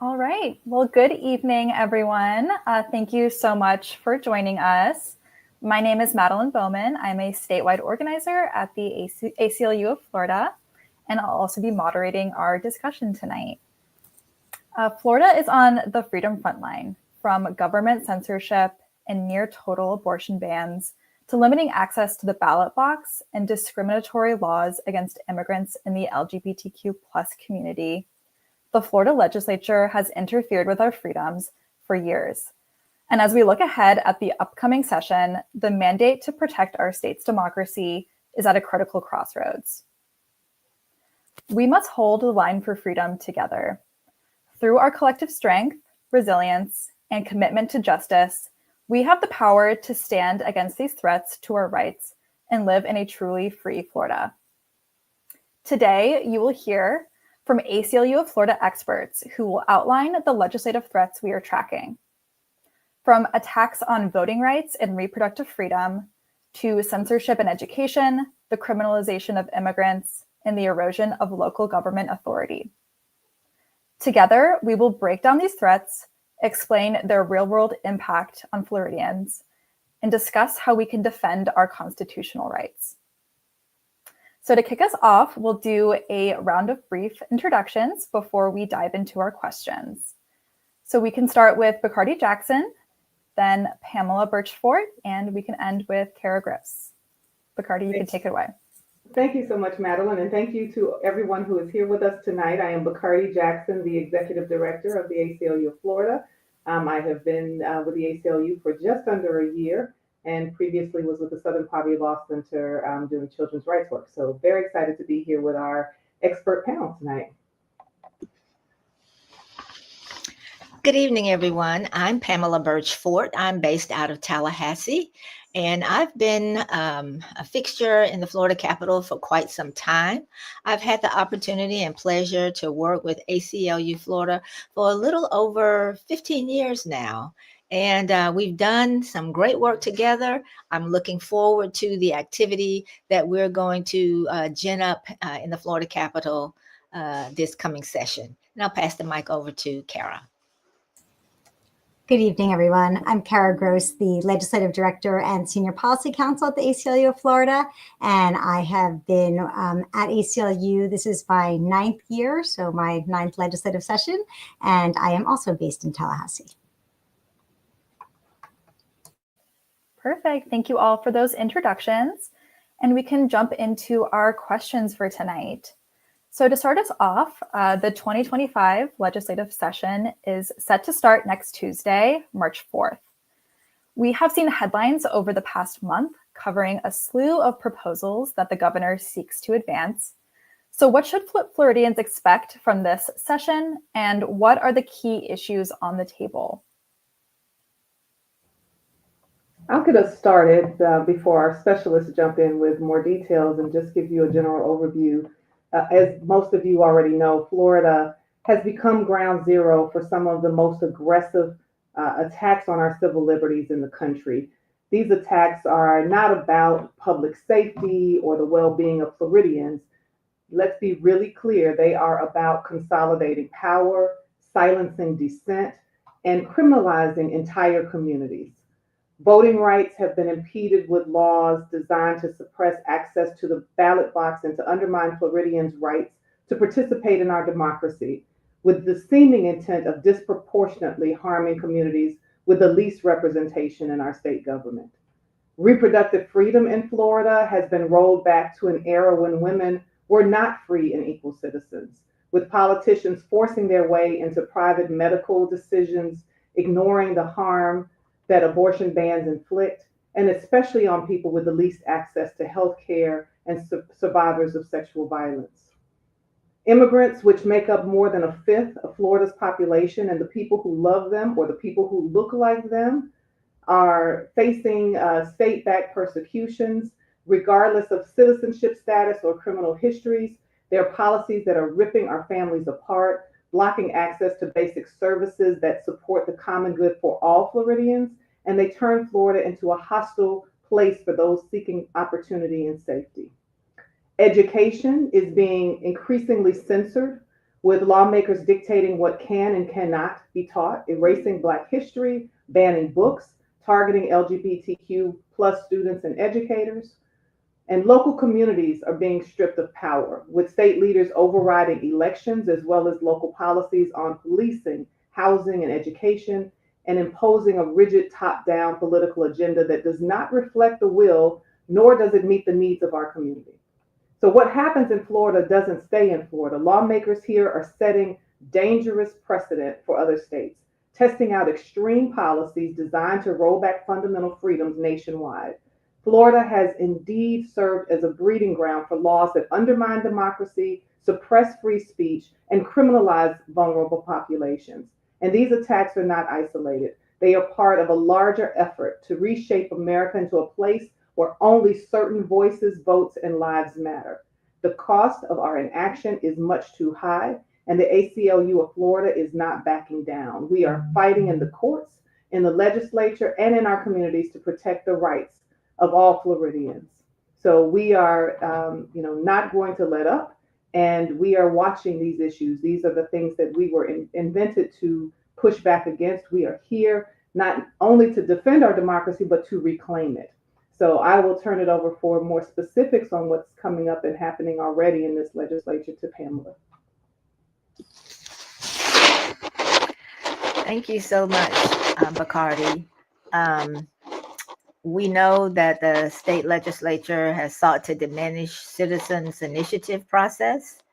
All right. Well, good evening, everyone. Thank you so much for joining us. My name is Madeline Bowman. I'm a statewide organizer at the ACLU of Florida, and I'll also be moderating our discussion tonight. Florida is on the freedom frontline, from government censorship and near total abortion bans to limiting access to the ballot box and discriminatory laws against immigrants in the LGBTQ plus community. The Florida legislature has interfered with our freedoms for years. And as we look ahead at the upcoming session, the mandate to protect our state's democracy is at a critical crossroads. We must hold the line for freedom together. Through our collective strength, resilience, and commitment to justice, we have the power to stand against these threats to our rights and live in a truly free Florida. Today, you will hear from ACLU of Florida experts who will outline the legislative threats we are tracking. From attacks on voting rights and reproductive freedom, to censorship in education, the criminalization of immigrants, and the erosion of local government authority. Together, we will break down these threats, explain their real-world impact on Floridians, and discuss how we can defend our constitutional rights. So to kick us off, we'll do a round of brief introductions before we dive into our questions. So we can start with Bacardi Jackson, then Pamela Birchford, and we can end with Kara Griffs. Bacardi, you can take it away. Thank you so much, Madeline, and thank you to everyone who is here with us tonight. I am Bacardi Jackson, the Executive Director of the ACLU of Florida. I have been with the ACLU for just under a year, and previously was with the Southern Poverty Law Center doing children's rights work. So very excited to be here with our expert panel tonight. Good evening, everyone. I'm Pamela Birchford. I'm based out of Tallahassee, and I've been a fixture in the Florida Capitol for quite some time. I've had the opportunity and pleasure to work with ACLU Florida for a little over 15 years now. And we've done some great work together. I'm looking forward to the activity that we're going to gin up in the Florida Capitol this coming session. And I'll pass the mic over to Kara. Good evening, everyone. I'm Kara Gross, the Legislative Director and Senior Policy Counsel at the ACLU of Florida, and I have been at ACLU. This is my 9th year, so my 9th legislative session, and I am also based in Tallahassee. Perfect. Thank you all for those introductions, and we can jump into our questions for tonight. So to start us off, the 2025 legislative session is set to start next Tuesday, March 4th. We have seen headlines over the past month covering a slew of proposals that the governor seeks to advance. So what should Floridians expect from this session, and what are the key issues on the table? I'll get us started before our specialists jump in with more details and just give you a general overview. As most of you already know, Florida has become ground zero for some of the most aggressive attacks on our civil liberties in the country. These attacks are not about public safety or the well-being of Floridians. Let's be really clear, they are about consolidating power, silencing dissent, and criminalizing entire communities. Voting rights have been impeded with laws designed to suppress access to the ballot box and to undermine Floridians' rights to participate in our democracy, with the seeming intent of disproportionately harming communities with the least representation in our state government. Reproductive freedom in Florida has been rolled back to an era when women were not free and equal citizens, with politicians forcing their way into private medical decisions, ignoring the harm that abortion bans inflict, and especially on people with the least access to health care and survivors of sexual violence. Immigrants, which make up more than a fifth of Florida's population, and the people who love them or the people who look like them, are facing state-backed persecutions, regardless of citizenship status or criminal histories. There are policies that are ripping our families apart, blocking access to basic services that support the common good for all Floridians, and they turn Florida into a hostile place for those seeking opportunity and safety. Education is being increasingly censored, with lawmakers dictating what can and cannot be taught, erasing Black history, banning books, targeting LGBTQ plus students and educators. And local communities are being stripped of power, with state leaders overriding elections as well as local policies on policing, housing, and education, and imposing a rigid top-down political agenda that does not reflect the will, nor does it meet the needs of our community. So what happens in Florida doesn't stay in Florida. Lawmakers here are setting dangerous precedent for other states, testing out extreme policies designed to roll back fundamental freedoms nationwide. Florida has indeed served as a breeding ground for laws that undermine democracy, suppress free speech, and criminalize vulnerable populations. And these attacks are not isolated. They are part of a larger effort to reshape America into a place where only certain voices, votes, and lives matter. The cost of our inaction is much too high, and the ACLU of Florida is not backing down. We are fighting in the courts, in the legislature, and in our communities to protect the rights of all Floridians. So we are, not going to let up, and we are watching these issues. These are the things that we were invented to push back against. We are here not only to defend our democracy, but to reclaim it. So I will turn it over for more specifics on what's coming up and happening already in this legislature to Pamela. Thank you so much, Bacardi. We know that the state legislature has sought to diminish citizens' initiative process,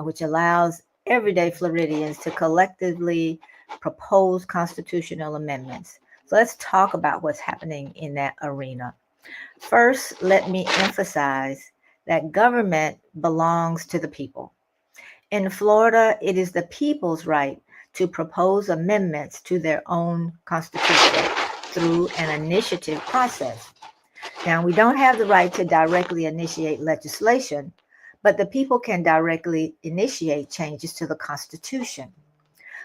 which allows everyday Floridians to collectively propose constitutional amendments. So let's talk about what's happening in that arena. First, let me emphasize that government belongs to the people. In Florida, it is the people's right to propose amendments to their own constitution through an initiative process. Now, we don't have the right to directly initiate legislation, but the people can directly initiate changes to the Constitution.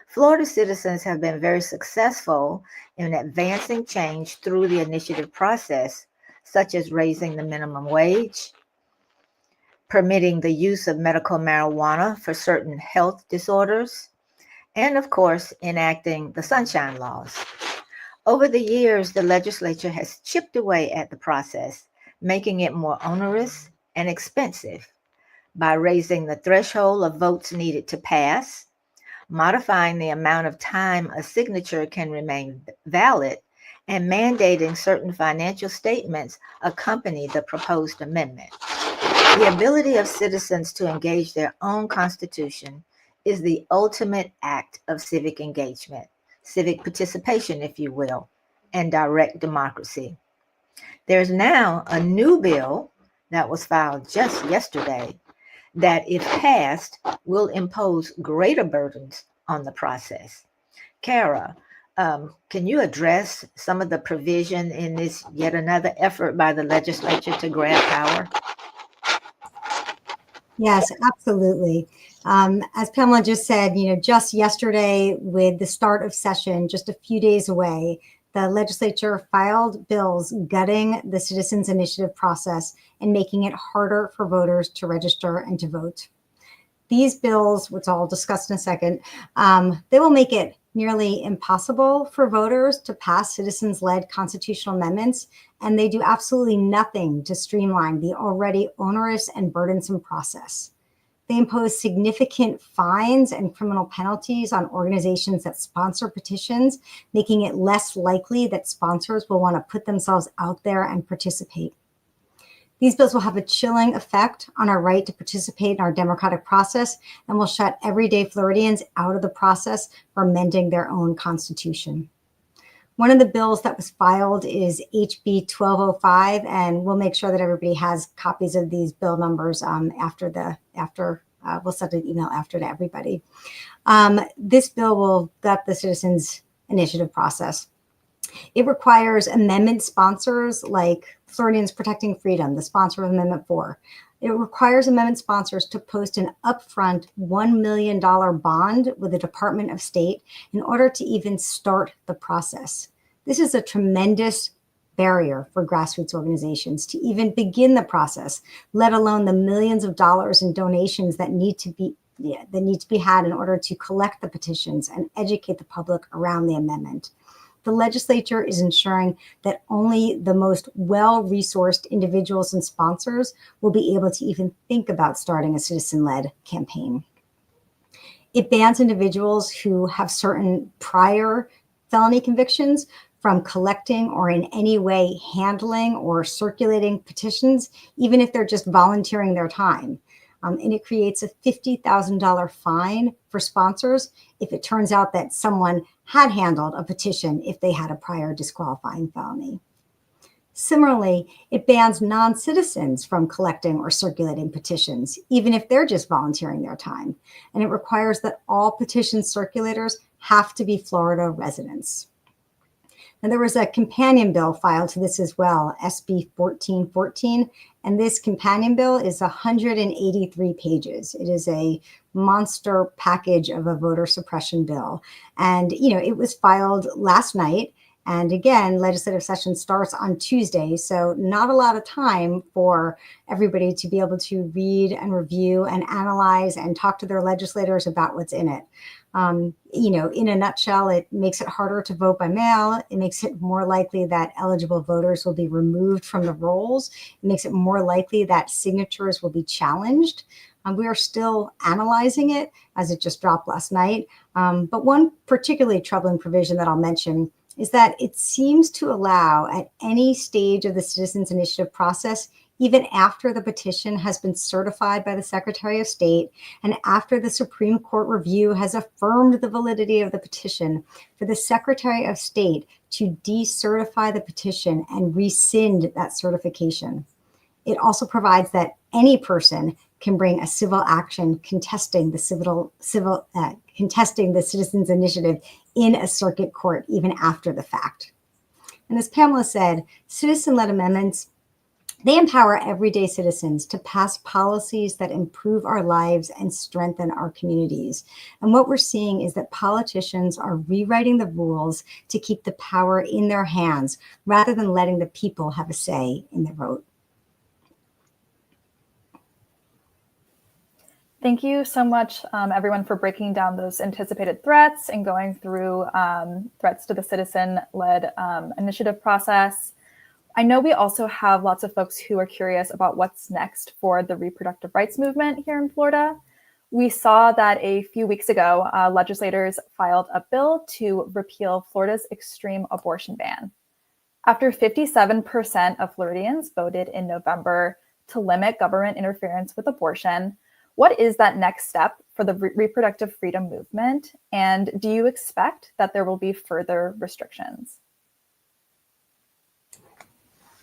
Florida citizens have been very successful in advancing change through the initiative process, such as raising the minimum wage, permitting the use of medical marijuana for certain health disorders, and of course, enacting the Sunshine Laws. Over the years, the legislature has chipped away at the process, making it more onerous and expensive by raising the threshold of votes needed to pass, modifying the amount of time a signature can remain valid, and mandating certain financial statements accompany the proposed amendment. The ability of citizens to engage their own constitution is the ultimate act of civic engagement, civic participation, if you will, and direct democracy. There's now a new bill that was filed just yesterday that, if passed, will impose greater burdens on the process. Kara, can you address some of the provision in this yet another effort by the legislature to grab power? Yes, absolutely. As Pamela just said, just yesterday with the start of session, just a few days away, the legislature filed bills gutting the citizens initiative process and making it harder for voters to register and to vote. These bills, which I'll discuss in a second, they will make it nearly impossible for voters to pass citizens-led constitutional amendments, and they do absolutely nothing to streamline the already onerous and burdensome process. They impose significant fines and criminal penalties on organizations that sponsor petitions, making it less likely that sponsors will want to put themselves out there and participate. These bills will have a chilling effect on our right to participate in our democratic process and will shut everyday Floridians out of the process for amending their own constitution. One of the bills that was filed is HB 1205, and we'll make sure that everybody has copies of these bill numbers we'll send an email after to everybody. This bill will gut the citizens initiative process. It requires amendment sponsors like Floridians Protecting Freedom, the sponsor of Amendment 4. It requires amendment sponsors to post an upfront $1 million bond with the Department of State in order to even start the process. This is a tremendous barrier for grassroots organizations to even begin the process, let alone the millions of dollars in donations that need to that need to be had in order to collect the petitions and educate the public around the amendment. The legislature is ensuring that only the most well-resourced individuals and sponsors will be able to even think about starting a citizen-led campaign. It bans individuals who have certain prior felony convictions from collecting or in any way handling or circulating petitions, even if they're just volunteering their time. And it creates a $50,000 fine for sponsors if it turns out that someone had handled a petition if they had a prior disqualifying felony. Similarly, it bans non-citizens from collecting or circulating petitions, even if they're just volunteering their time. And it requires that all petition circulators have to be Florida residents. And there was a companion bill filed to this as well, SB 1414. And this companion bill is 183 pages. It is a monster package of a voter suppression bill. And, it was filed last night. And again, legislative session starts on Tuesday. So not a lot of time for everybody to be able to read and review and analyze and talk to their legislators about what's in it. In a nutshell, it makes it harder to vote by mail. It makes it more likely that eligible voters will be removed from the rolls. It makes it more likely that signatures will be challenged. We are still analyzing it as it just dropped last night. But one particularly troubling provision that I'll mention is that it seems to allow at any stage of the Citizens Initiative process, even after the petition has been certified by the Secretary of State and after the Supreme Court review has affirmed the validity of the petition, for the Secretary of State to decertify the petition and rescind that certification. It also provides that any person can bring a civil action contesting the Citizens Initiative in a circuit court even after the fact. And as Pamela said, citizen-led amendments, they empower everyday citizens to pass policies that improve our lives and strengthen our communities. And what we're seeing is that politicians are rewriting the rules to keep the power in their hands rather than letting the people have a say in the vote. Thank you so much, everyone, for breaking down those anticipated threats and going through threats to the citizen-led initiative process. I know we also have lots of folks who are curious about what's next for the reproductive rights movement here in Florida. We saw that a few weeks ago, legislators filed a bill to repeal Florida's extreme abortion ban. After 57% of Floridians voted in November to limit government interference with abortion, what is that next step for the reproductive freedom movement? And do you expect that there will be further restrictions?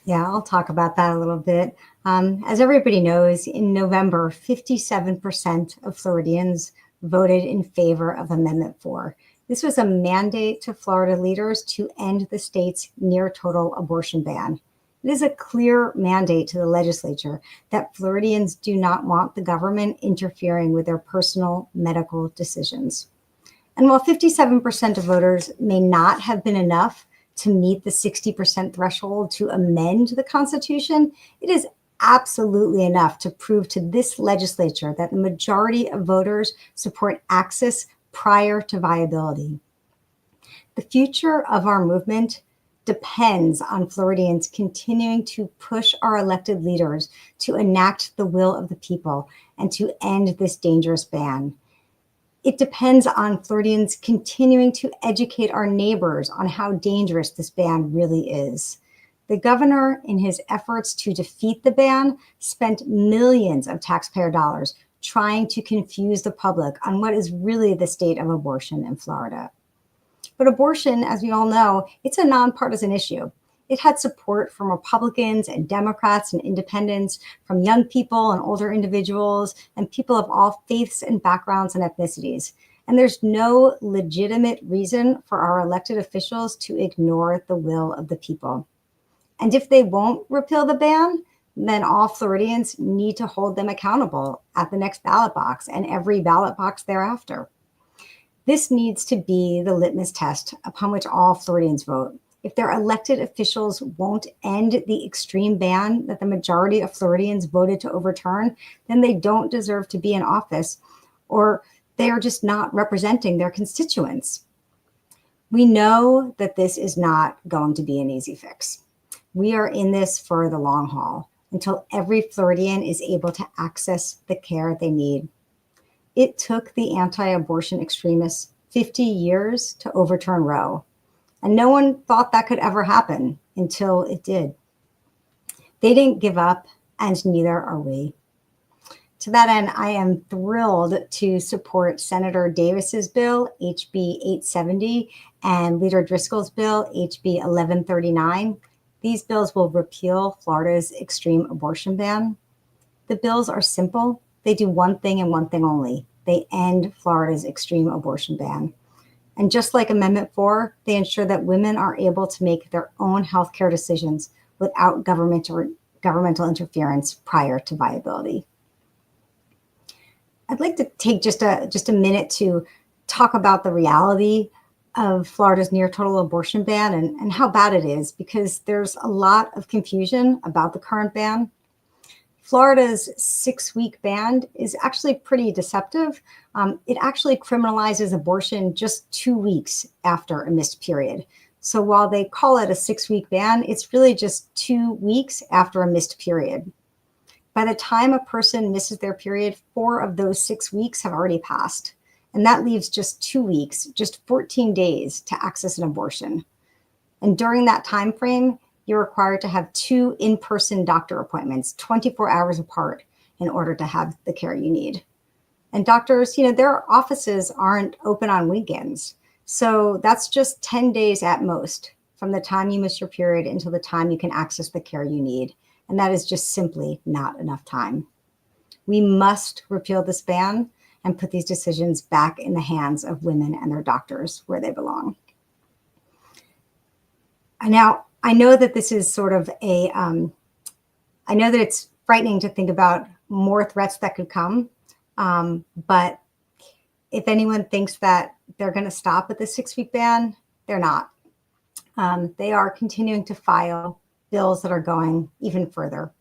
Yeah, I'll talk about that a little bit. As everybody knows, in November, 57% of Floridians voted in favor of Amendment 4. This was a mandate to Florida leaders to end the state's near total abortion ban. It is a clear mandate to the legislature that Floridians do not want the government interfering with their personal medical decisions. And while 57% of voters may not have been enough to meet the 60% threshold to amend the Constitution, it is absolutely enough to prove to this legislature that the majority of voters support access prior to viability. The future of our movement depends on Floridians continuing to push our elected leaders to enact the will of the people and to end this dangerous ban. It depends on Floridians continuing to educate our neighbors on how dangerous this ban really is. The governor, in his efforts to defeat the ban, spent millions of taxpayer dollars trying to confuse the public on what is really the state of abortion in Florida. But abortion, as we all know, it's a nonpartisan issue. It had support from Republicans and Democrats and independents, from young people and older individuals, and people of all faiths and backgrounds and ethnicities. And there's no legitimate reason for our elected officials to ignore the will of the people. And if they won't repeal the ban, then all Floridians need to hold them accountable at the next ballot box and every ballot box thereafter. This needs to be the litmus test upon which all Floridians vote. If their elected officials won't end the extreme ban that the majority of Floridians voted to overturn, then they don't deserve to be in office, or they are just not representing their constituents. We know that this is not going to be an easy fix. We are in this for the long haul until every Floridian is able to access the care they need. It took the anti-abortion extremists 50 years to overturn Roe, and no one thought that could ever happen until it did. They didn't give up, and neither are we. To that end, I am thrilled to support Senator Davis's bill, HB 870, and Leader Driscoll's bill, HB 1139. These bills will repeal Florida's extreme abortion ban. The bills are simple. They do one thing and one thing only. They end Florida's extreme abortion ban. And just like Amendment 4, they ensure that women are able to make their own healthcare decisions without governmental interference prior to viability. I'd like to take just a minute to talk about the reality of Florida's near total abortion ban and how bad it is, because there's a lot of confusion about the current ban. Florida's 6-week ban is actually pretty deceptive. It actually criminalizes abortion just 2 weeks after a missed period. So while they call it a 6-week ban, it's really just 2 weeks after a missed period. By the time a person misses their period, 4 of those 6 weeks have already passed. And that leaves just 2 weeks, just 14 days to access an abortion. And during that time frame, you're required to have 2 in-person doctor appointments, 24 hours apart, in order to have the care you need. And doctors, their offices aren't open on weekends. So that's just 10 days at most from the time you miss your period until the time you can access the care you need. And that is just simply not enough time. We must repeal this ban and put these decisions back in the hands of women and their doctors where they belong. Now, I know that this is sort of I know that it's frightening to think about more threats that could come. But if anyone thinks that they're going to stop at the 6-week ban, they're not. They are continuing to file bills that are going even further.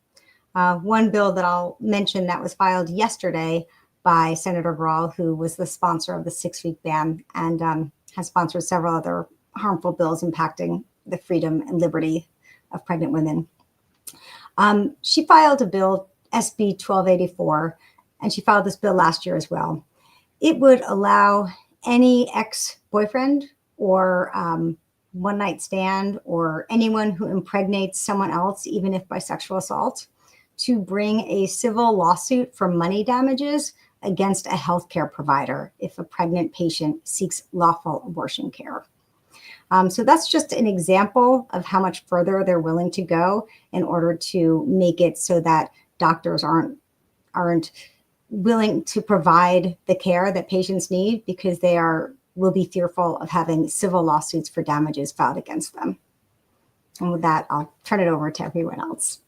One bill that I'll mention that was filed yesterday by Senator Grahl, who was the sponsor of the 6-week ban and has sponsored several other harmful bills impacting the freedom and liberty of pregnant women. She filed a bill, SB 1284, and she filed this bill last year as well. It would allow any ex-boyfriend or one-night stand or anyone who impregnates someone else, even if by sexual assault, to bring a civil lawsuit for money damages against a healthcare provider if a pregnant patient seeks lawful abortion care. So that's just an example of how much further they're willing to go in order to make it so that doctors aren't willing to provide the care that patients need because they will be fearful of having civil lawsuits for damages filed against them. And with that, I'll turn it over to everyone else.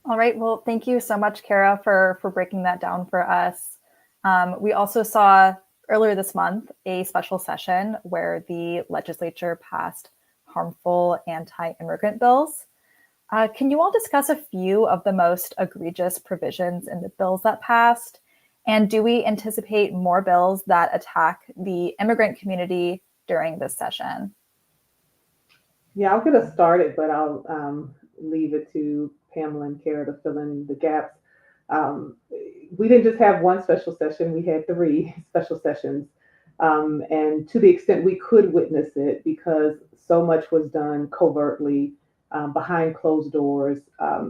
All right. Well, thank you so much, Kara, for breaking that down for us. We also saw earlier this month a special session where the legislature passed harmful anti-immigrant bills. Can you all discuss a few of the most egregious provisions in the bills that passed? And do we anticipate more bills that attack the immigrant community during this session? Yeah, I'll get us started, but I'll leave it to Pamela and Kara to fill in the gaps. We didn't just have one special session, we had 3 special sessions. And to the extent we could witness it, because so much was done covertly, behind closed doors,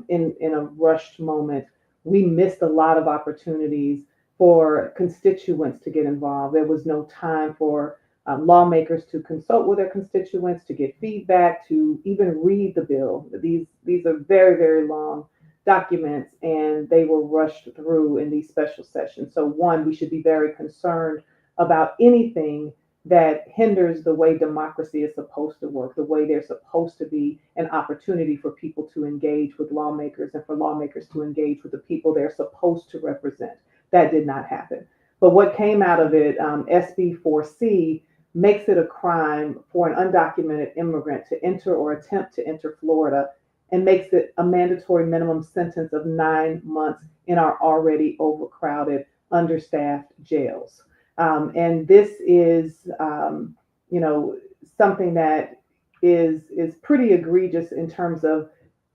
in a rushed moment, we missed a lot of opportunities for constituents to get involved. There was no time for lawmakers to consult with their constituents, to get feedback, to even read the bill. These are very, very long documents, and they were rushed through in these special sessions. So one, we should be very concerned about anything that hinders the way democracy is supposed to work, the way there's supposed to be an opportunity for people to engage with lawmakers and for lawmakers to engage with the people they're supposed to represent. That did not happen. But what came out of it, SB 4C, makes it a crime for an undocumented immigrant to enter or attempt to enter Florida and makes it a mandatory minimum sentence of 9 months in our already overcrowded, understaffed jails. And this is, something that is pretty egregious in terms of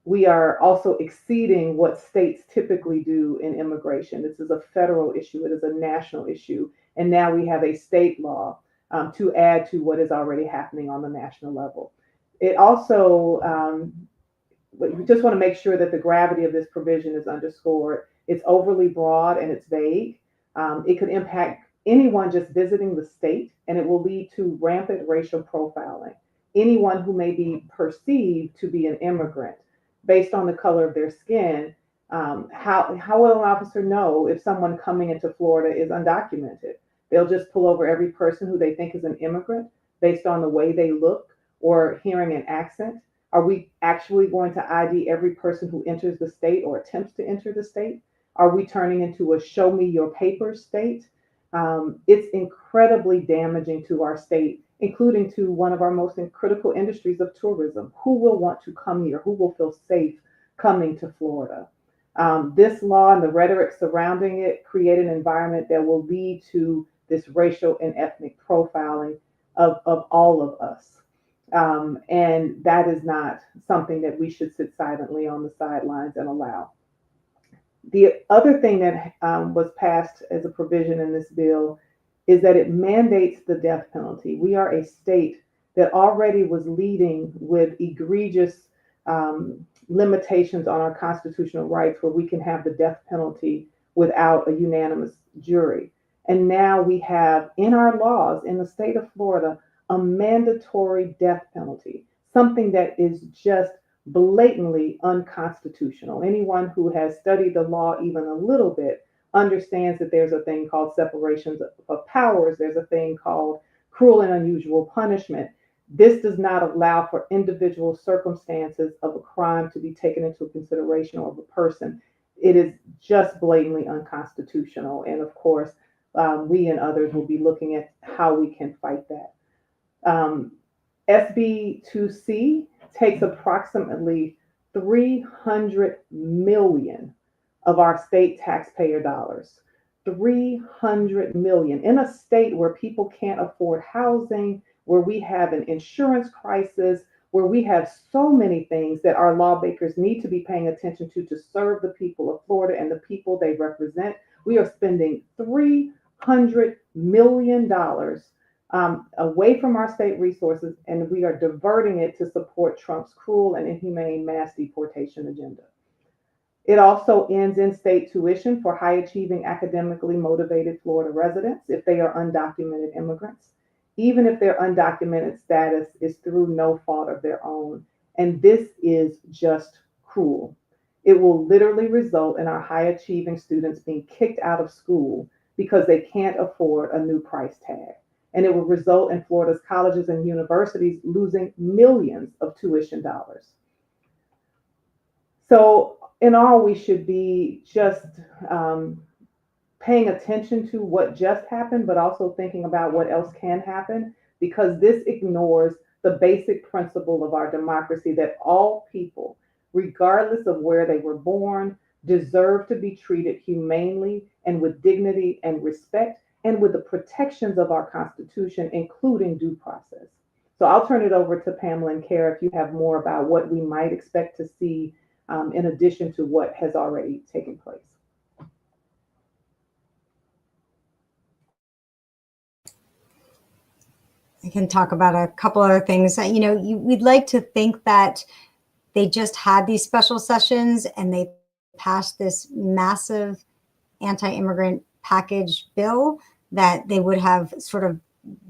we are also exceeding what states typically do in immigration. This is a federal issue. It is a national issue. And now we have a state law to add to what is already happening on the national level. It also, we just want to make sure that the gravity of this provision is underscored. It's overly broad and it's vague. It could impact anyone just visiting the state, and it will lead to rampant racial profiling. Anyone who may be perceived to be an immigrant based on the color of their skin, how will an officer know if someone coming into Florida is undocumented? They'll just pull over every person who they think is an immigrant based on the way they look or hearing an accent. Are we actually going to ID every person who enters the state or attempts to enter the state? Are we turning into a show me your papers state? It's incredibly damaging to our state, including to one of our most critical industries of tourism. Who will want to come here? Who will feel safe coming to Florida? This law and the rhetoric surrounding it create an environment that will lead to this racial and ethnic profiling of all of us. And that is not something that we should sit silently on the sidelines and allow. The other thing that was passed as a provision in this bill is that it mandates the death penalty. We are a state that already was leading with egregious limitations on our constitutional rights, where we can have the death penalty without a unanimous jury. And now we have in our laws in the state of Florida a mandatory death penalty, something that is just blatantly unconstitutional. Anyone who has studied the law even a little bit understands that there's a thing called separations of powers. There's a thing called cruel and unusual punishment. This does not allow for individual circumstances of a crime to be taken into consideration of a person. It is just blatantly unconstitutional. And of course, we and others will be looking at how we can fight that. SB 2C takes approximately 300 million of our state taxpayer dollars. 300 million in a state where people can't afford housing, where we have an insurance crisis, where we have so many things that our lawmakers need to be paying attention to serve the people of Florida and the people they represent. We are spending $300 million away from our state resources, and we are diverting it to support Trump's cruel and inhumane mass deportation agenda. It also ends in-state tuition for high-achieving, academically motivated Florida residents if they are undocumented immigrants, even if their undocumented status is through no fault of their own. And this is just cruel. It will literally result in our high-achieving students being kicked out of school because they can't afford a new price tag. And it will result in Florida's colleges and universities losing millions of tuition dollars. So in all, we should be just paying attention to what just happened, but also thinking about what else can happen, because this ignores the basic principle of our democracy that all people, regardless of where they were born, deserve to be treated humanely and with dignity and respect, and with the protections of our Constitution, including due process. So I'll turn it over to Pamela and Kara if you have more about what we might expect to see in addition to what has already taken place. I can talk about a couple other things. We'd like to think that they just had these special sessions and they passed this massive anti-immigrant package bill, that they would have sort of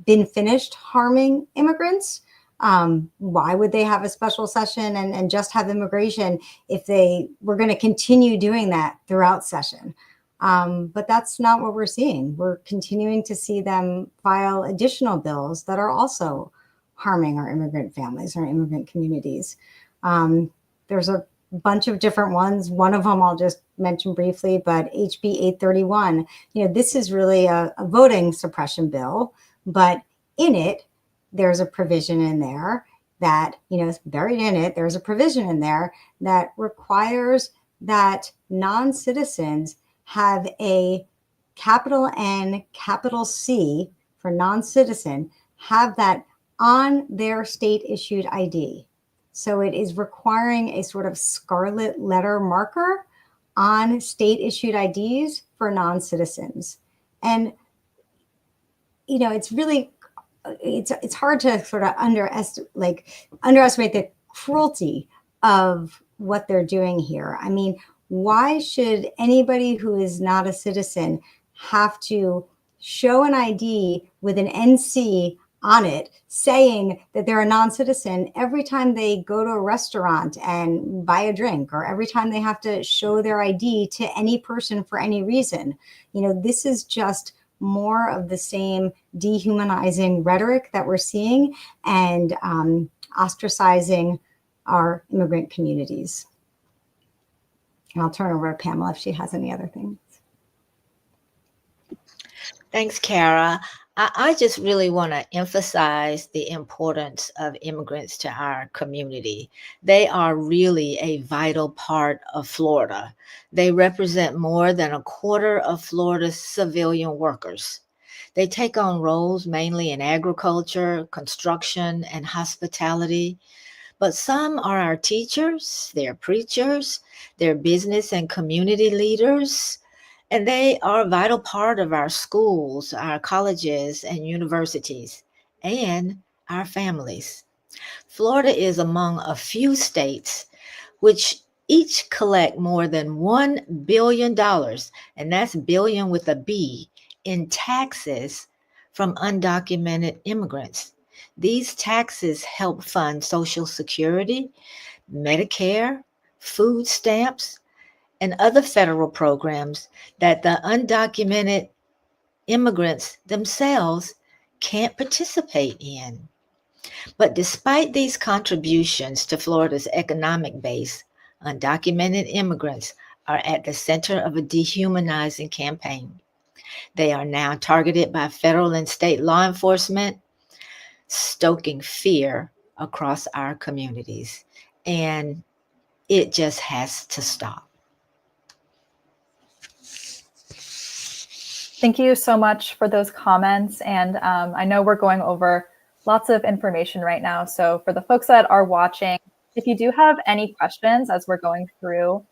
been finished harming immigrants. Why would they have a special session and just have immigration if they were going to continue doing that throughout session? But that's not what we're seeing. We're continuing to see them file additional bills that are also harming our immigrant families, our immigrant communities. There's a bunch of different ones. One of them I'll just mention briefly, but HB 831, this is really a voting suppression bill, but in it, there's a provision in there that, is buried in it. There's a provision in there that requires that non-citizens have a capital N, capital C for non-citizen, have that on their state-issued ID. So it is requiring a sort of scarlet letter marker on state-issued IDs for non-citizens. And, it's really, it's hard to sort of underestimate the cruelty of what they're doing here. I mean, why should anybody who is not a citizen have to show an ID with an NC on it saying that they're a non-citizen every time they go to a restaurant and buy a drink, or every time they have to show their ID to any person for any reason? This is just more of the same dehumanizing rhetoric that we're seeing, and ostracizing our immigrant communities. And I'll turn over to Pamela if she has any other things. Thanks, Kara. I just really want to emphasize the importance of immigrants to our community. They are really a vital part of Florida. They represent more than a quarter of Florida's civilian workers. They take on roles mainly in agriculture, construction, and hospitality. But some are our teachers, they're preachers, they're business and community leaders, and they are a vital part of our schools, our colleges and universities, and our families. Florida is among a few states which each collect more than $1 billion, and that's billion with a B, in taxes from undocumented immigrants. These taxes help fund Social Security, Medicare, food stamps, and other federal programs that the undocumented immigrants themselves can't participate in. But despite these contributions to Florida's economic base, undocumented immigrants are at the center of a dehumanizing campaign. They are now targeted by federal and state law enforcement, stoking fear across our communities. And it just has to stop. Thank you so much for those comments. And I know we're going over lots of information right now. So for the folks that are watching, if you do have any questions as we're going through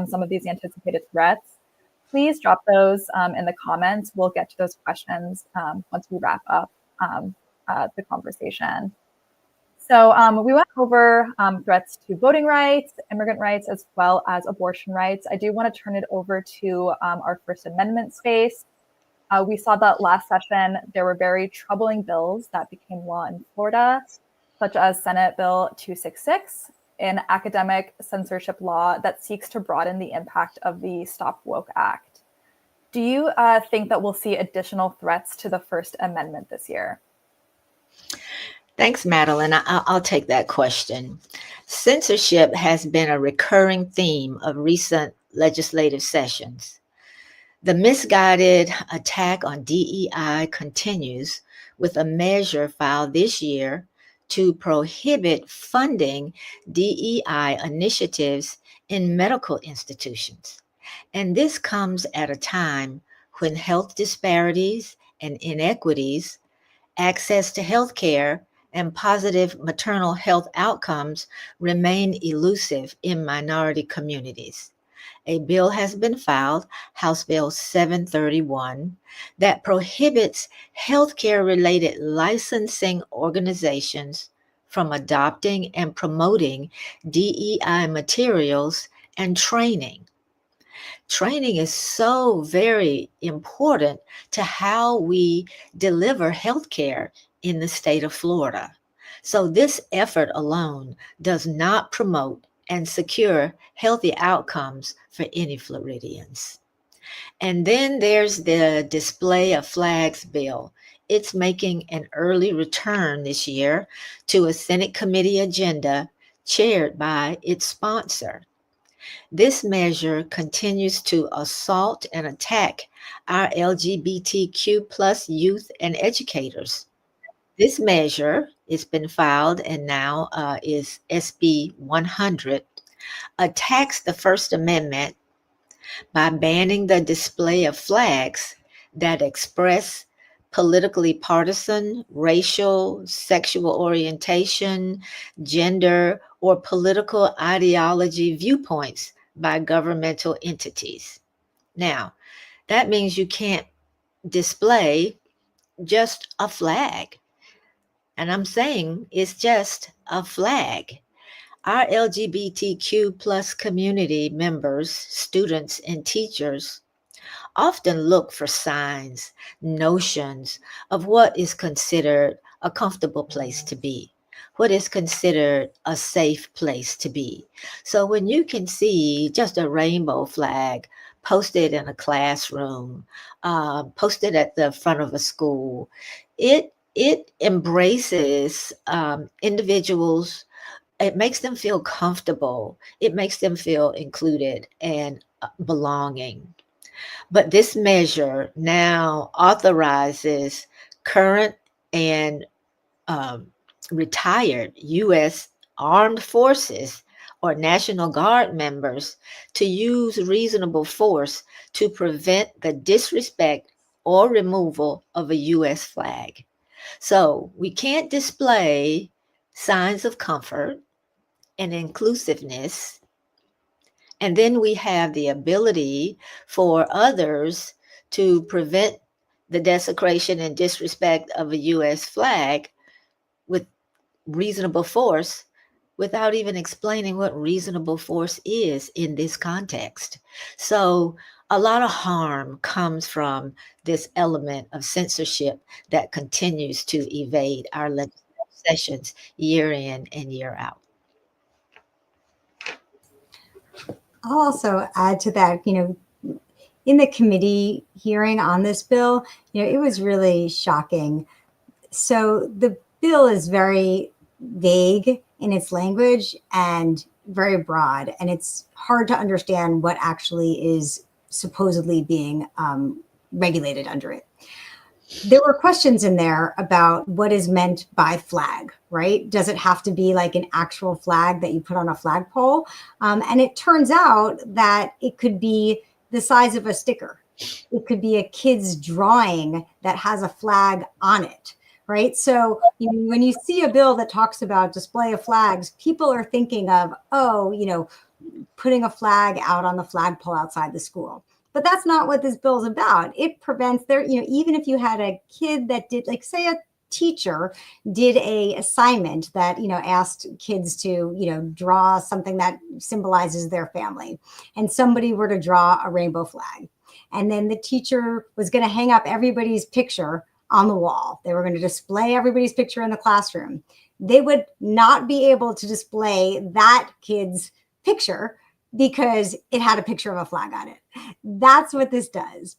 some of these anticipated threats, please drop those in the comments. We'll get to those questions once we wrap up the conversation. So we went over threats to voting rights, immigrant rights, as well as abortion rights. I do want to turn it over to our First Amendment space. We saw that last session, there were very troubling bills that became law in Florida, such as Senate Bill 266, an academic censorship law that seeks to broaden the impact of the Stop Woke Act. Do you think that we'll see additional threats to the First Amendment this year? Thanks, Madeline. I'll take that question. Censorship has been a recurring theme of recent legislative sessions. The misguided attack on DEI continues with a measure filed this year to prohibit funding DEI initiatives in medical institutions. And this comes at a time when health disparities and inequities, access to health care, and positive maternal health outcomes remain elusive in minority communities. A bill has been filed, House Bill 731, that prohibits healthcare-related licensing organizations from adopting and promoting DEI materials and training. Training is so very important to how we deliver healthcare in the state of Florida. So this effort alone does not promote and secure healthy outcomes for any Floridians. And then there's the Display of Flags bill. It's making an early return this year to a Senate committee agenda chaired by its sponsor. This measure continues to assault and attack our LGBTQ plus youth and educators. This measure has been filed and now is SB 100, attacks the First Amendment by banning the display of flags that express politically partisan, racial, sexual orientation, gender, or political ideology viewpoints by governmental entities. Now, that means you can't display just a flag. And I'm saying it's just a flag. Our LGBTQ plus community members, students, and teachers often look for signs, notions of what is considered a comfortable place to be, what is considered a safe place to be. So when you can see just a rainbow flag posted in a classroom, posted at the front of a school, it embraces individuals. It makes them feel comfortable. It makes them feel included and belonging. But this measure now authorizes current and retired U.S. Armed Forces or National Guard members to use reasonable force to prevent the disrespect or removal of a U.S. flag. So we can't display signs of comfort and inclusiveness. And then we have the ability for others to prevent the desecration and disrespect of a U.S. flag with reasonable force without even explaining what reasonable force is in this context. So a lot of harm comes from this element of censorship that continues to evade our legislative sessions year in and year out. I'll also add to that, in the committee hearing on this bill, it was really shocking. So the bill is very vague in its language and very broad, and it's hard to understand what actually is supposedly being regulated under it. There were questions in there about what is meant by flag, right? Does it have to be like an actual flag that you put on a flagpole? And it turns out that it could be the size of a sticker. It could be a kid's drawing that has a flag on it, right? So when you see a bill that talks about display of flags, people are thinking of, putting a flag out on the flagpole outside the school. But that's not what this bill is about. It prevents even if you had a kid that did, like, say a teacher did a assignment that, asked kids to, draw something that symbolizes their family, and somebody were to draw a rainbow flag. And then the teacher was going to hang up everybody's picture on the wall. They were going to display everybody's picture in the classroom. They would not be able to display that kid's picture because it had a picture of a flag on it. That's what this does.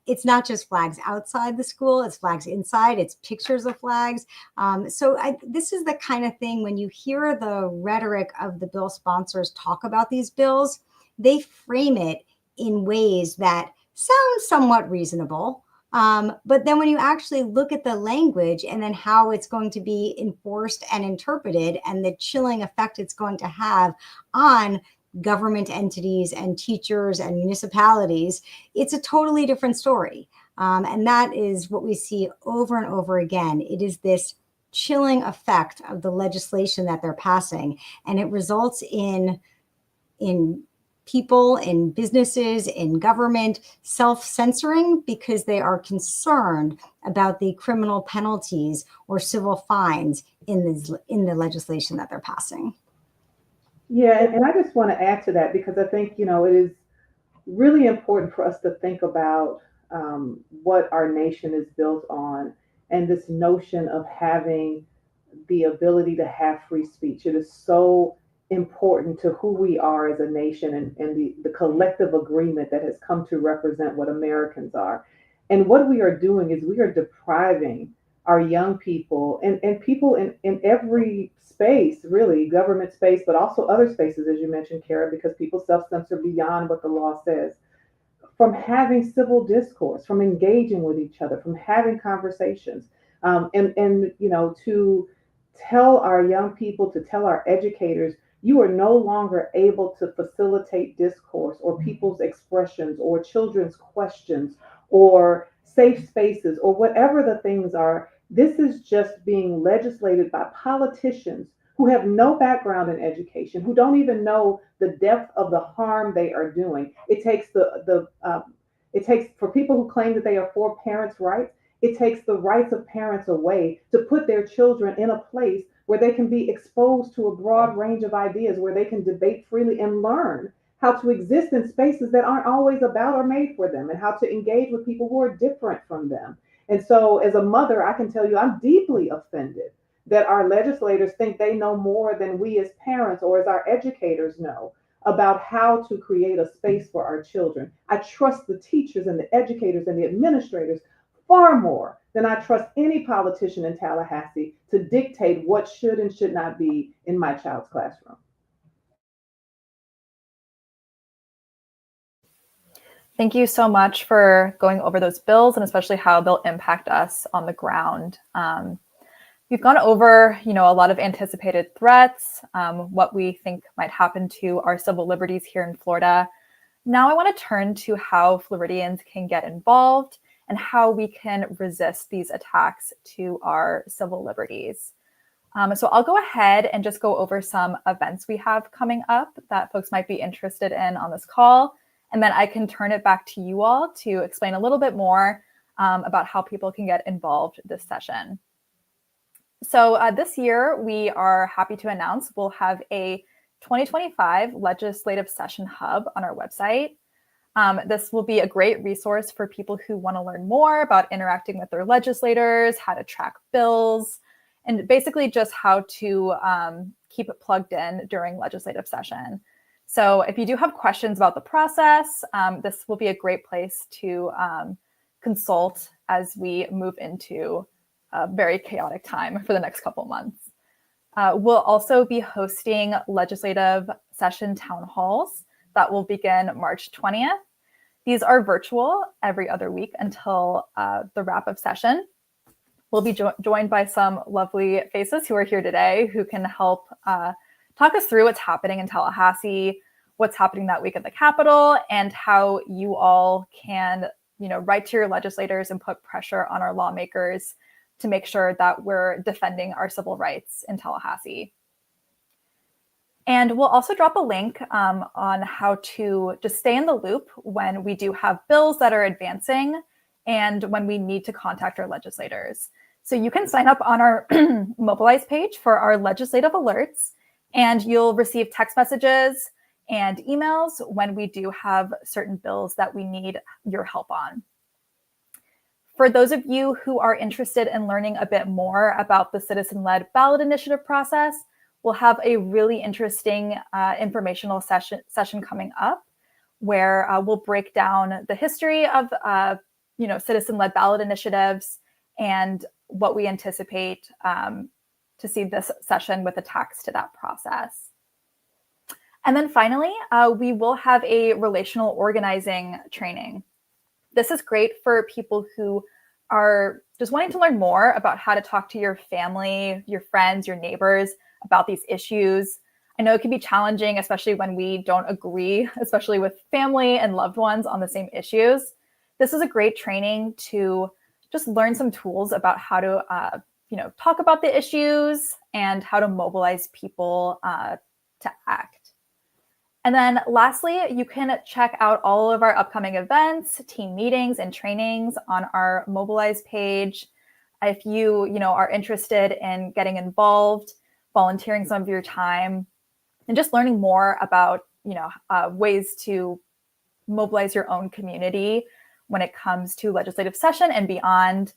It's not just flags outside the school, it's flags inside, it's pictures of flags. This is the kind of thing, when you hear the rhetoric of the bill sponsors talk about these bills, they frame it in ways that sound somewhat reasonable. But then when you actually look at the language and then how it's going to be enforced and interpreted and the chilling effect it's going to have on government entities and teachers and municipalities, it's a totally different story. And that is what we see over and over again. It is this chilling effect of the legislation that they're passing, and it results in people, in businesses, in government self-censoring because they are concerned about the criminal penalties or civil fines in the legislation that they're passing. Yeah, and I just want to add to that because I think, it is really important for us to think about what our nation is built on and this notion of having the ability to have free speech. It is so important to who we are as a nation and the collective agreement that has come to represent what Americans are. And what we are doing is we are depriving our young people and people in every space, really, government space, but also other spaces, as you mentioned, Kara, because people self-censor beyond what the law says, from having civil discourse, from engaging with each other, from having conversations. And to tell our young people, to tell our educators, you are no longer able to facilitate discourse or people's expressions or children's questions or safe spaces or whatever the things are. This is just being legislated by politicians who have no background in education, who don't even know the depth of the harm they are doing. It takes for people who claim that they are for parents' rights. It takes the rights of parents away to put their children in a place where they can be exposed to a broad range of ideas, where they can debate freely and learn how to exist in spaces that aren't always about or made for them, and how to engage with people who are different from them. And so, as a mother, I can tell you I'm deeply offended that our legislators think they know more than we as parents or as our educators know about how to create a space for our children. I trust the teachers and the educators and the administrators far more than I trust any politician in Tallahassee to dictate what should and should not be in my child's classroom. Thank you so much for going over those bills and especially how they'll impact us on the ground. We've gone over, a lot of anticipated threats, what we think might happen to our civil liberties here in Florida. Now I want to turn to how Floridians can get involved and how we can resist these attacks to our civil liberties. So I'll go ahead and just go over some events we have coming up that folks might be interested in on this call. And then I can turn it back to you all to explain a little bit more about how people can get involved this session. So this year, we are happy to announce we'll have a 2025 Legislative Session Hub on our website. This will be a great resource for people who want to learn more about interacting with their legislators, how to track bills, and basically just how to keep it plugged in during legislative session. So if you do have questions about the process, this will be a great place to consult as we move into a very chaotic time for the next couple months. We'll also be hosting legislative session town halls that will begin March 20th. These are virtual every other week until the wrap of session. We'll be joined by some lovely faces who are here today who can help talk us through what's happening in Tallahassee, what's happening that week at the Capitol, and how you all can, write to your legislators and put pressure on our lawmakers to make sure that we're defending our civil rights in Tallahassee. And we'll also drop a link on how to just stay in the loop when we do have bills that are advancing and when we need to contact our legislators. So you can sign up on our Mobilize page for our legislative alerts, and you'll receive text messages and emails when we do have certain bills that we need your help on. For those of you who are interested in learning a bit more about the citizen-led ballot initiative process, we'll have a really interesting informational session coming up where we'll break down the history of citizen-led ballot initiatives and what we anticipate to see this session with attacks to that process. And then finally, we will have a relational organizing training. This is great for people who are just wanting to learn more about how to talk to your family, your friends, your neighbors about these issues. I know it can be challenging, especially when we don't agree, especially with family and loved ones on the same issues. This is a great training to just learn some tools about how to, talk about the issues and how to mobilize people to act. And then lastly, you can check out all of our upcoming events, team meetings, and trainings on our Mobilize page. If you, are interested in getting involved, volunteering some of your time, and just learning more about, ways to mobilize your own community when it comes to legislative session and beyond,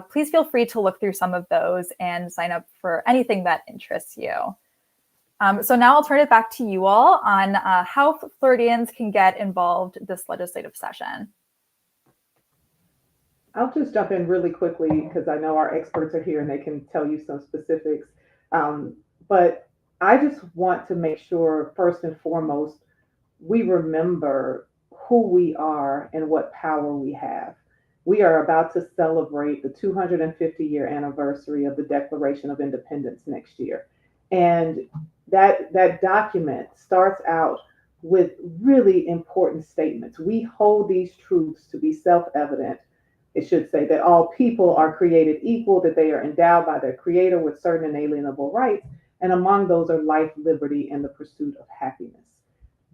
please feel free to look through some of those and sign up for anything that interests you. So now I'll turn it back to you all on how Floridians can get involved this legislative session. I'll just jump in really quickly because I know our experts are here and they can tell you some specifics. But I just want to make sure, first and foremost, we remember who we are and what power we have. We are about to celebrate the 250-year anniversary of the Declaration of Independence next year. And that document starts out with really important statements. We hold these truths to be self-evident. It should say that all people are created equal, that they are endowed by their creator with certain inalienable rights, and among those are life, liberty, and the pursuit of happiness.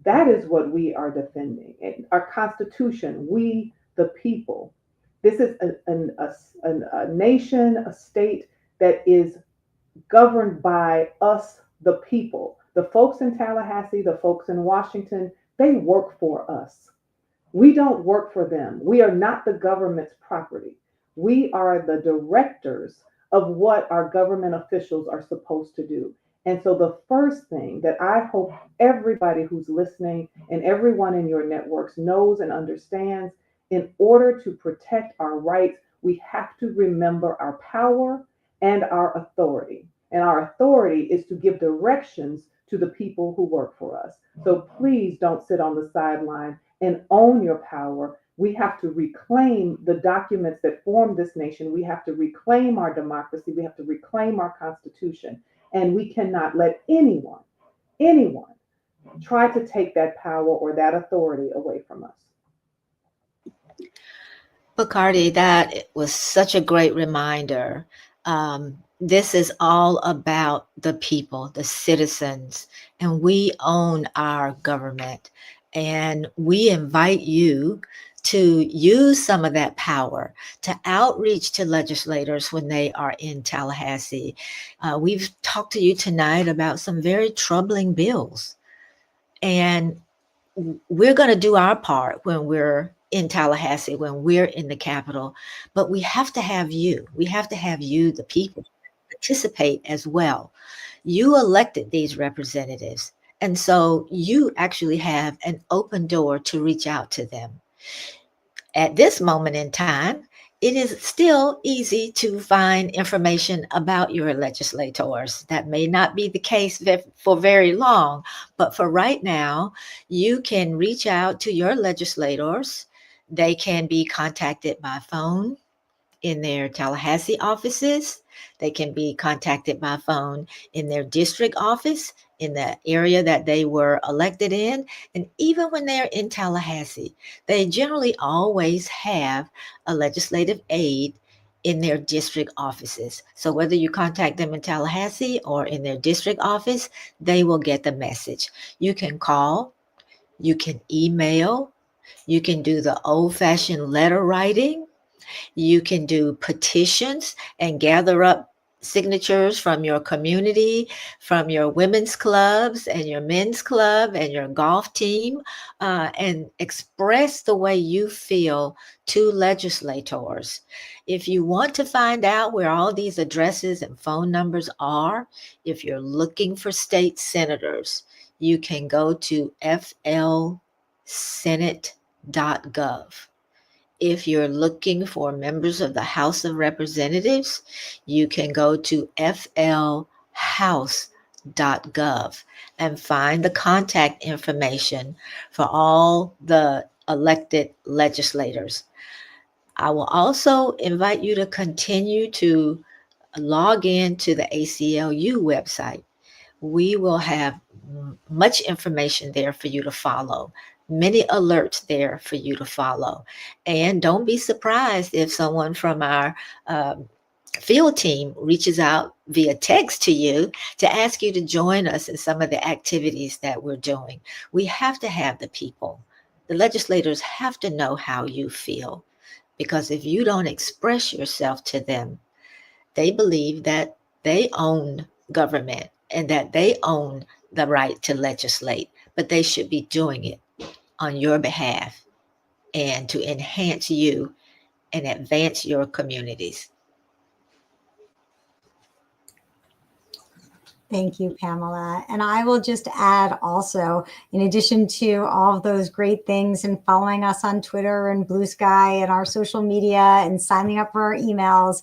That is what we are defending. And our Constitution, we the people. This is a nation, a state that is governed by us, the people. The folks in Tallahassee, the folks in Washington, they work for us. We don't work for them. We are not the government's property. We are the directors of what our government officials are supposed to do. And so the first thing that I hope everybody who's listening and everyone in your networks knows and understands, in order to protect our rights, we have to remember our power and our authority. And our authority is to give directions to the people who work for us. So please don't sit on the sideline and own your power. We have to reclaim the documents that form this nation. We have to reclaim our democracy. We have to reclaim our Constitution. And we cannot let anyone try to take that power or that authority away from us. Bacardi, that was such a great reminder. This is all about the people, the citizens, and we own our government. And we invite you to use some of that power to outreach to legislators when they are in Tallahassee. We've talked to you tonight about some very troubling bills. And we're going to do our part when we're in Tallahassee, when we're in the Capitol, but we have to have you. We have to have you, the people, participate as well. You elected these representatives, and so you actually have an open door to reach out to them. At this moment in time, it is still easy to find information about your legislators. That may not be the case for very long, but for right now, you can reach out to your legislators. They can be contacted by phone in their Tallahassee offices. They can be contacted by phone in their district office, in the area that they were elected in. And even when they're in Tallahassee, they generally always have a legislative aide in their district offices. So whether you contact them in Tallahassee or in their district office, they will get the message. You can call, you can email, you can do the old-fashioned letter writing. You can do petitions and gather up signatures from your community, from your women's clubs and your men's club and your golf team, and express the way you feel to legislators. If you want to find out where all these addresses and phone numbers are, if you're looking for state senators, you can go to flsenate.gov. If you're looking for members of the House of Representatives, you can go to flhouse.gov and find the contact information for all the elected legislators. I will also invite you to continue to log in to the ACLU website. We will have much information there for you to follow. Many alerts there for you to follow. And don't be surprised if someone from our field team reaches out via text to you to ask you to join us in some of the activities that we're doing. We have to have the people. The legislators have to know how you feel, because if you don't express yourself to them, they believe that they own government and that they own the right to legislate, but they should be doing it on your behalf and to enhance you and advance your communities. Thank you, Pamela. And I will just add also, in addition to all of those great things and following us on Twitter and Blue Sky and our social media and signing up for our emails,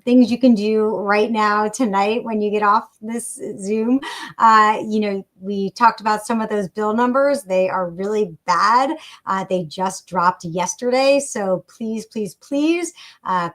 things you can do right now, tonight, when you get off this Zoom, we talked about some of those bill numbers. They are really bad. They just dropped yesterday. So please, please, please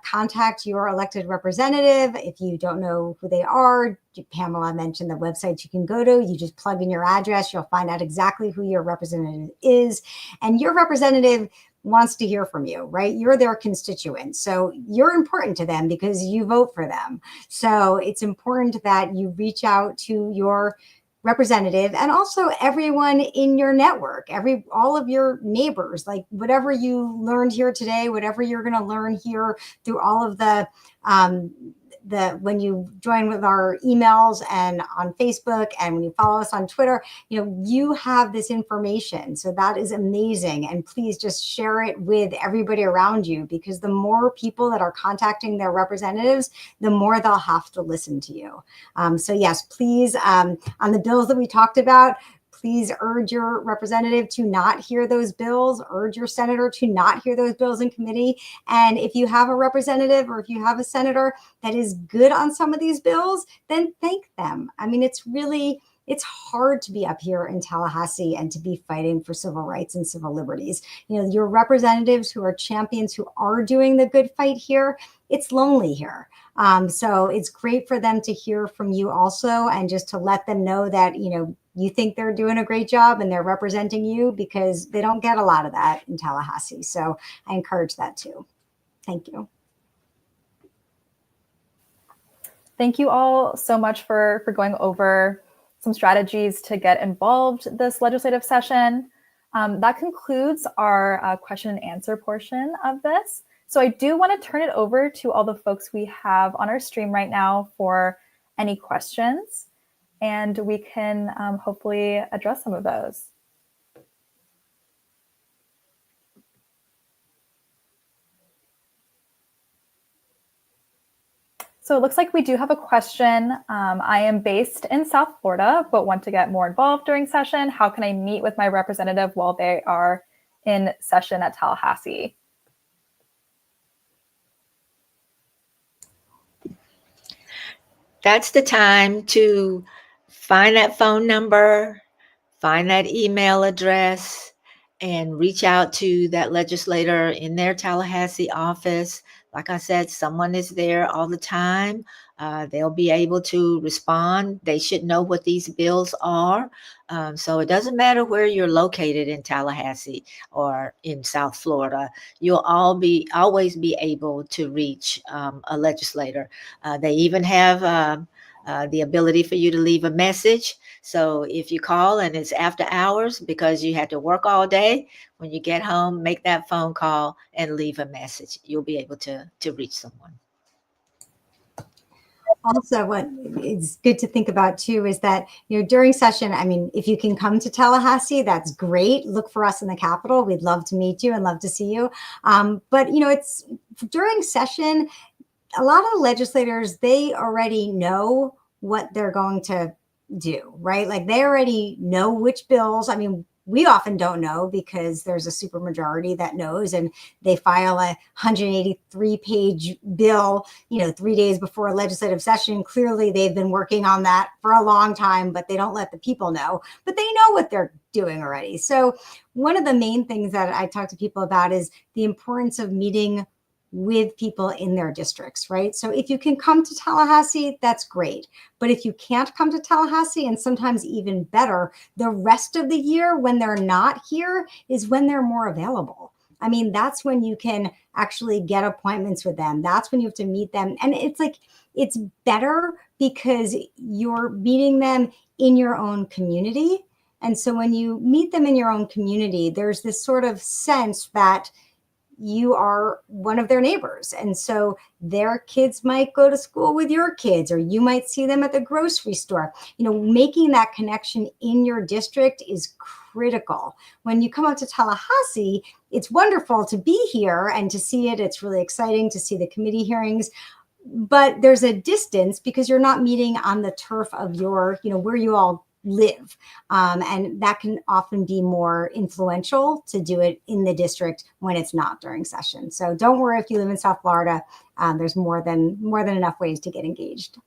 contact your elected representative. If you don't know who they are, Pamela mentioned the website you can go to. You just plug in your address. You'll find out exactly who your representative is. And your representative wants to hear from you, right? You're their constituent. So you're important to them because you vote for them. So it's important that you reach out to your representative and also everyone in your network, all of your neighbors, like whatever you learned here today, whatever you're going to learn here through all of the when you join with our emails and on Facebook and when you follow us on Twitter, you have this information. So that is amazing. And please just share it with everybody around you, because the more people that are contacting their representatives, the more they'll have to listen to you. So yes, please, on the bills that we talked about, please urge your representative to not hear those bills, urge your senator to not hear those bills in committee. And if you have a representative or if you have a senator that is good on some of these bills, then thank them. I mean, it's hard to be up here in Tallahassee and to be fighting for civil rights and civil liberties. Your representatives who are champions, who are doing the good fight here, it's lonely here. So it's great for them to hear from you also, and just to let them know that, you think they're doing a great job and they're representing you, because they don't get a lot of that in Tallahassee. So I encourage that too. Thank you. Thank you all so much for going over some strategies to get involved this legislative session. That concludes our question and answer portion of this. So I do want to turn it over to all the folks we have on our stream right now for any questions, and we can hopefully address some of those. So it looks like we do have a question. I am based in South Florida, but want to get more involved during session. How can I meet with my representative while they are in session at Tallahassee? That's the time to find that phone number, find that email address, and reach out to that legislator in their Tallahassee office. Like I said, someone is there all the time. They'll be able to respond. They should know what these bills are. So it doesn't matter where you're located in Tallahassee or in South Florida. You'll always be able to reach a legislator. They even have the ability for you to leave a message. So if you call and it's after hours because you had to work all day, when you get home, make that phone call and leave a message. You'll be able to reach someone. Also, what is good to think about too is that, during session, I mean, if you can come to Tallahassee, that's great. Look for us in the Capitol. We'd love to meet you and love to see you. But, it's during session, a lot of the legislators, they already know what they're going to do, right? Like they already know which bills. I mean, we often don't know because there's a supermajority that knows, and they file a 183-page bill, 3 days before a legislative session. Clearly, they've been working on that for a long time, but they don't let the people know. But they know what they're doing already. So one of the main things that I talk to people about is the importance of meeting with people in their districts, right? So if you can come to Tallahassee, that's great. But if you can't come to Tallahassee, and sometimes even better, the rest of the year when they're not here is when they're more available. I mean, that's when you can actually get appointments with them. That's when you have to meet them. And it's better because you're meeting them in your own community. And so when you meet them in your own community, there's this sort of sense that you are one of their neighbors. And so their kids might go to school with your kids, or you might see them at the grocery store. Making that connection in your district is critical. When you come out to Tallahassee, it's wonderful to be here and to see it. It's really exciting to see the committee hearings. But there's a distance because you're not meeting on the turf of your, where you all live. And that can often be more influential to do it in the district when it's not during session. So don't worry if you live in South Florida, there's more than enough ways to get engaged.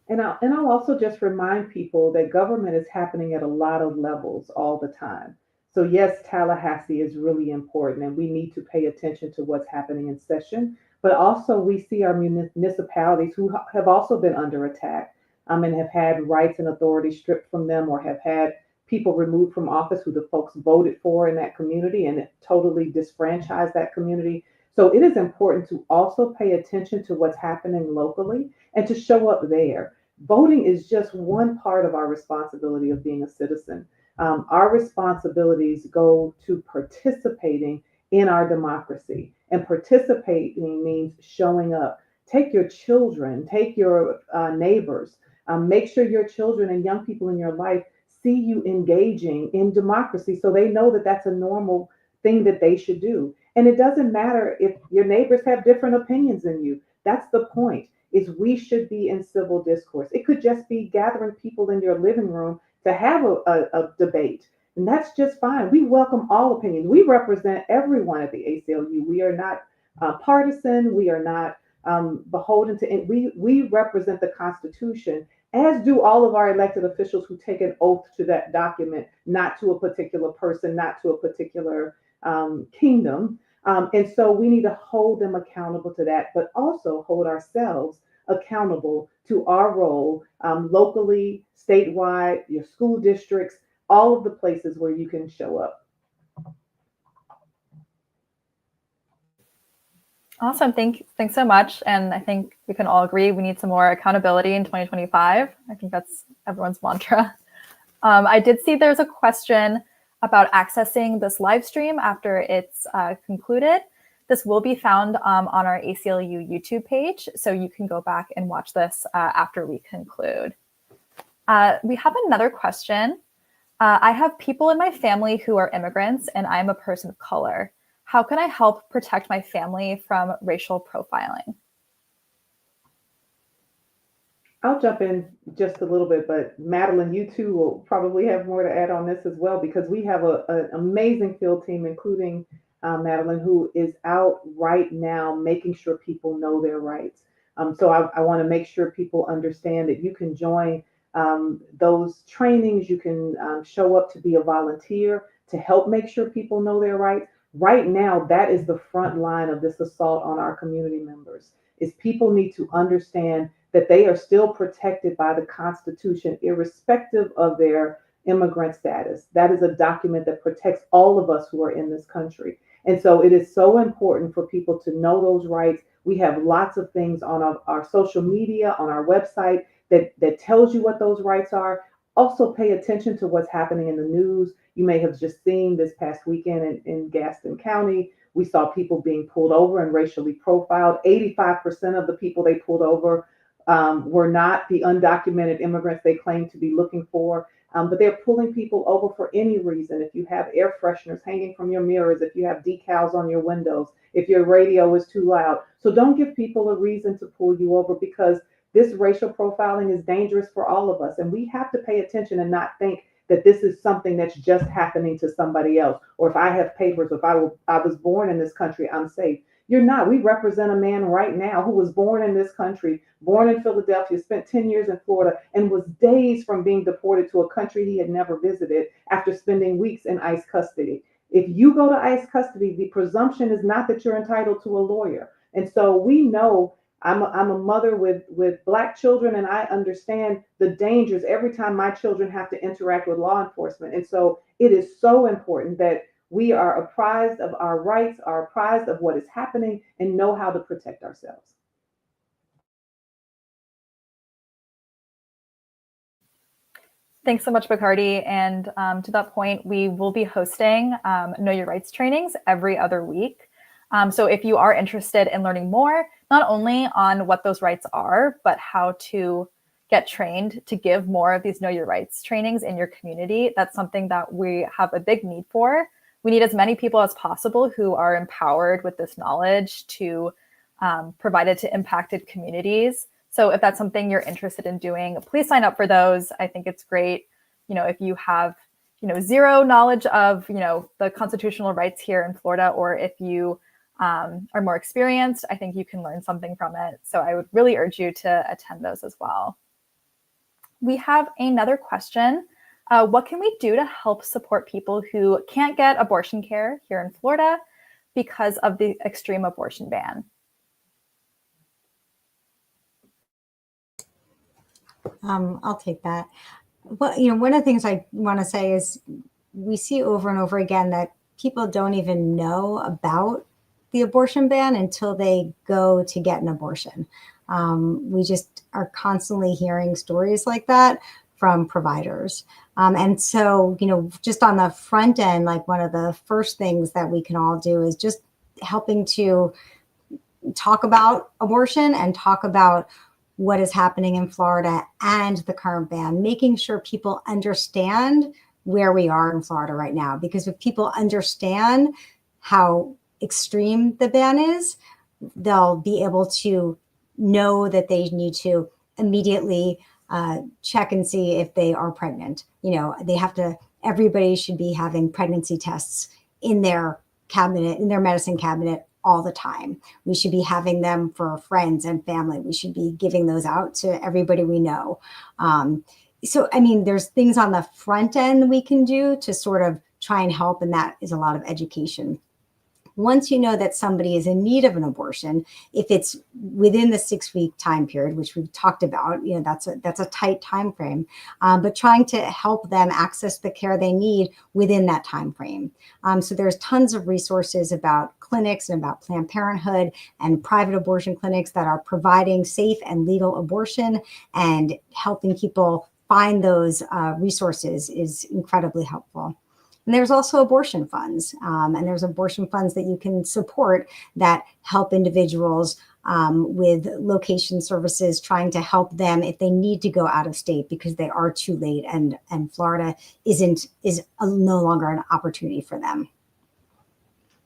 And I'll also just remind people that government is happening at a lot of levels all the time. So yes, Tallahassee is really important and we need to pay attention to what's happening in session, but also we see our municipalities who have also been under attack, and have had rights and authority stripped from them or have had people removed from office who the folks voted for in that community and it totally disfranchised that community. So it is important to also pay attention to what's happening locally and to show up there. Voting is just one part of our responsibility of being a citizen. Our responsibilities go to participating in our democracy. And participating means showing up. Take your children, take your neighbors, make sure your children and young people in your life see you engaging in democracy so they know that that's a normal thing that they should do. And it doesn't matter if your neighbors have different opinions than you. That's the point, is we should be in civil discourse. It could just be gathering people in your living room to have a debate. And that's just fine. We welcome all opinions. We represent everyone at the ACLU. We are not partisan. We are not beholden to it. We represent the Constitution, as do all of our elected officials who take an oath to that document, not to a particular person, not to a particular kingdom. And so we need to hold them accountable to that, but also hold ourselves accountable to our role locally, statewide, your school districts, all of the places where you can show up. Awesome. Thanks so much. And I think we can all agree we need some more accountability in 2025. I think that's everyone's mantra. I did see there's a question about accessing this live stream after it's concluded. This will be found on our ACLU YouTube page, so you can go back and watch this after we conclude. We have another question. I have people in my family who are immigrants, and I'm a person of color. How can I help protect my family from racial profiling? I'll jump in just a little bit, but Madeline, you too will probably have more to add on this as well, because we have an amazing field team, including Madeline, who is out right now making sure people know their rights. So I want to make sure people understand that you can join those trainings. You can show up to be a volunteer to help make sure people know their rights. Right now, that is the front line of this assault on our community members, is people need to understand that they are still protected by the Constitution, irrespective of their immigrant status. That is a document that protects all of us who are in this country. And so it is so important for people to know those rights. We have lots of things on our social media, on our website that tells you what those rights are. Also pay attention to what's happening in the news. You may have just seen this past weekend in Gaston County, we saw people being pulled over and racially profiled. 85% of the people they pulled over were not the undocumented immigrants they claimed to be looking for, but they're pulling people over for any reason. If you have air fresheners hanging from your mirrors, if you have decals on your windows, if your radio is too loud. So don't give people a reason to pull you over, because this racial profiling is dangerous for all of us. And we have to pay attention and not think that this is something that's just happening to somebody else. Or if I have papers, if I was born in this country, I'm safe. You're not. We represent a man right now who was born in this country, born in Philadelphia, spent 10 years in Florida, and was days from being deported to a country he had never visited after spending weeks in ICE custody. If you go to ICE custody, the presumption is not that you're entitled to a lawyer. And so we know, I'm a mother with Black children, and I understand the dangers every time my children have to interact with law enforcement. And so it is so important that we are apprised of our rights, are apprised of what is happening, and know how to protect ourselves. Thanks so much, Bacardi. And to that point, we will be hosting Know Your Rights trainings every other week. So if you are interested in learning more, not only on what those rights are, but how to get trained to give more of these Know Your Rights trainings in your community, that's something that we have a big need for. We need as many people as possible who are empowered with this knowledge to provide it to impacted communities. So if that's something you're interested in doing, please sign up for those. I think it's great. If you have, zero knowledge of, the constitutional rights here in Florida, or if you are more experienced, I think you can learn something from it. So I would really urge you to attend those as well. we have another question. What can we do to help support people who can't get abortion care here in Florida because of the extreme abortion ban? I'll take that. Well, one of the things I want to say is we see over and over again that people don't even know about the abortion ban until they go to get an abortion. We just are constantly hearing stories like that from providers. And so, just on the front end, like one of the first things that we can all do is just helping to talk about abortion and talk about what is happening in Florida and the current ban, making sure people understand where we are in Florida right now. Because if people understand how extreme the ban is, they'll be able to know that they need to immediately check and see if they are pregnant. Everybody should be having pregnancy tests in their cabinet, in their medicine cabinet all the time. We should be having them for friends and family. We should be giving those out to everybody we know. There's things on the front end we can do to sort of try and help, and that is a lot of education. Once you know that somebody is in need of an abortion, if it's within the 6-week time period, which we've talked about, that's a tight time frame, but trying to help them access the care they need within that time frame. So there's tons of resources about clinics and about Planned Parenthood and private abortion clinics that are providing safe and legal abortion, and helping people find those resources is incredibly helpful. And there's also abortion funds, and there's abortion funds that you can support that help individuals with location services, trying to help them if they need to go out of state because they are too late, and Florida is no longer an opportunity for them.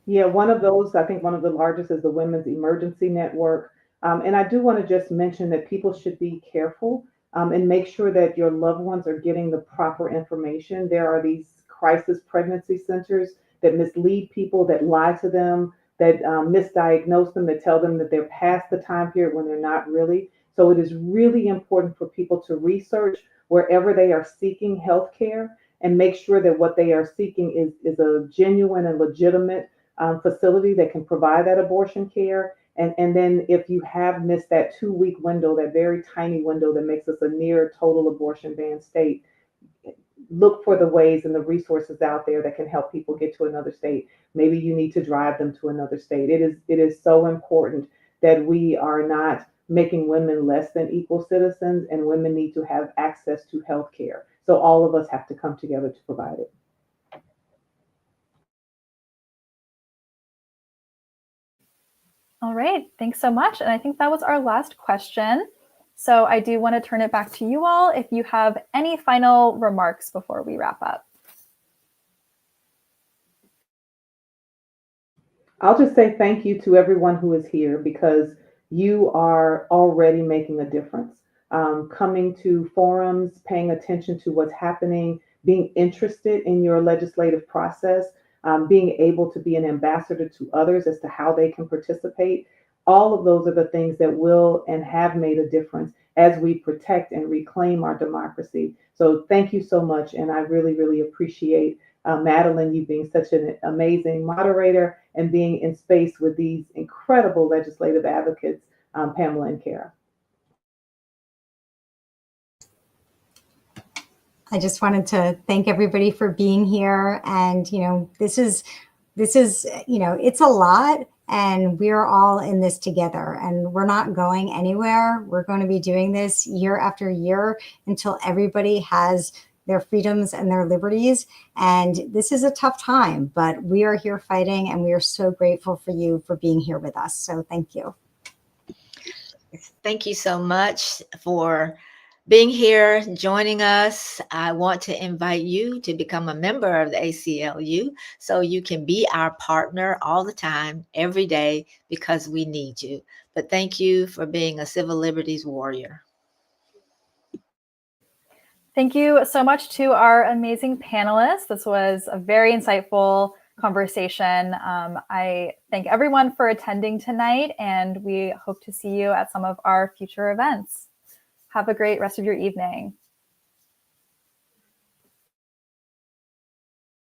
Yeah, one of those, I think one of the largest is the Women's Emergency Network. And I do want to just mention that people should be careful and make sure that your loved ones are getting the proper information. There are these crisis pregnancy centers that mislead people, that lie to them, that misdiagnose them, that tell them that they're past the time period when they're not really. So it is really important for people to research wherever they are seeking health care and make sure that what they are seeking is a genuine and legitimate facility that can provide that abortion care. And then if you have missed that 2-week window, that very tiny window that makes us a near total abortion ban state, look for the ways and the resources out there that can help people get to another state. Maybe you need to drive them to another state. It is so important that we are not making women less than equal citizens, and women need to have access to health care. So all of us have to come together to provide it. All right, thanks so much. And I think that was our last question. So I do want to turn it back to you all if you have any final remarks before we wrap up. I'll just say thank you to everyone who is here, because you are already making a difference. Coming to forums, paying attention to what's happening, being interested in your legislative process, being able to be an ambassador to others as to how they can participate. All of those are the things that will and have made a difference as we protect and reclaim our democracy. So thank you so much. And I really, really appreciate Madeline, you being such an amazing moderator and being in space with these incredible legislative advocates, Pamela and Kara. I just wanted to thank everybody for being here. And, this is, it's a lot, and we're all in this together, and we're not going anywhere. We're going to be doing this year after year until everybody has their freedoms and their liberties. And this is a tough time, but we are here fighting, and we are so grateful for you for being here with us. So thank you. Thank you so much for being here, joining us. I want to invite you to become a member of the ACLU so you can be our partner all the time, every day, because we need you. But thank you for being a civil liberties warrior. Thank you so much to our amazing panelists. This was a very insightful conversation. I thank everyone for attending tonight, and we hope to see you at some of our future events. Have a great rest of your evening.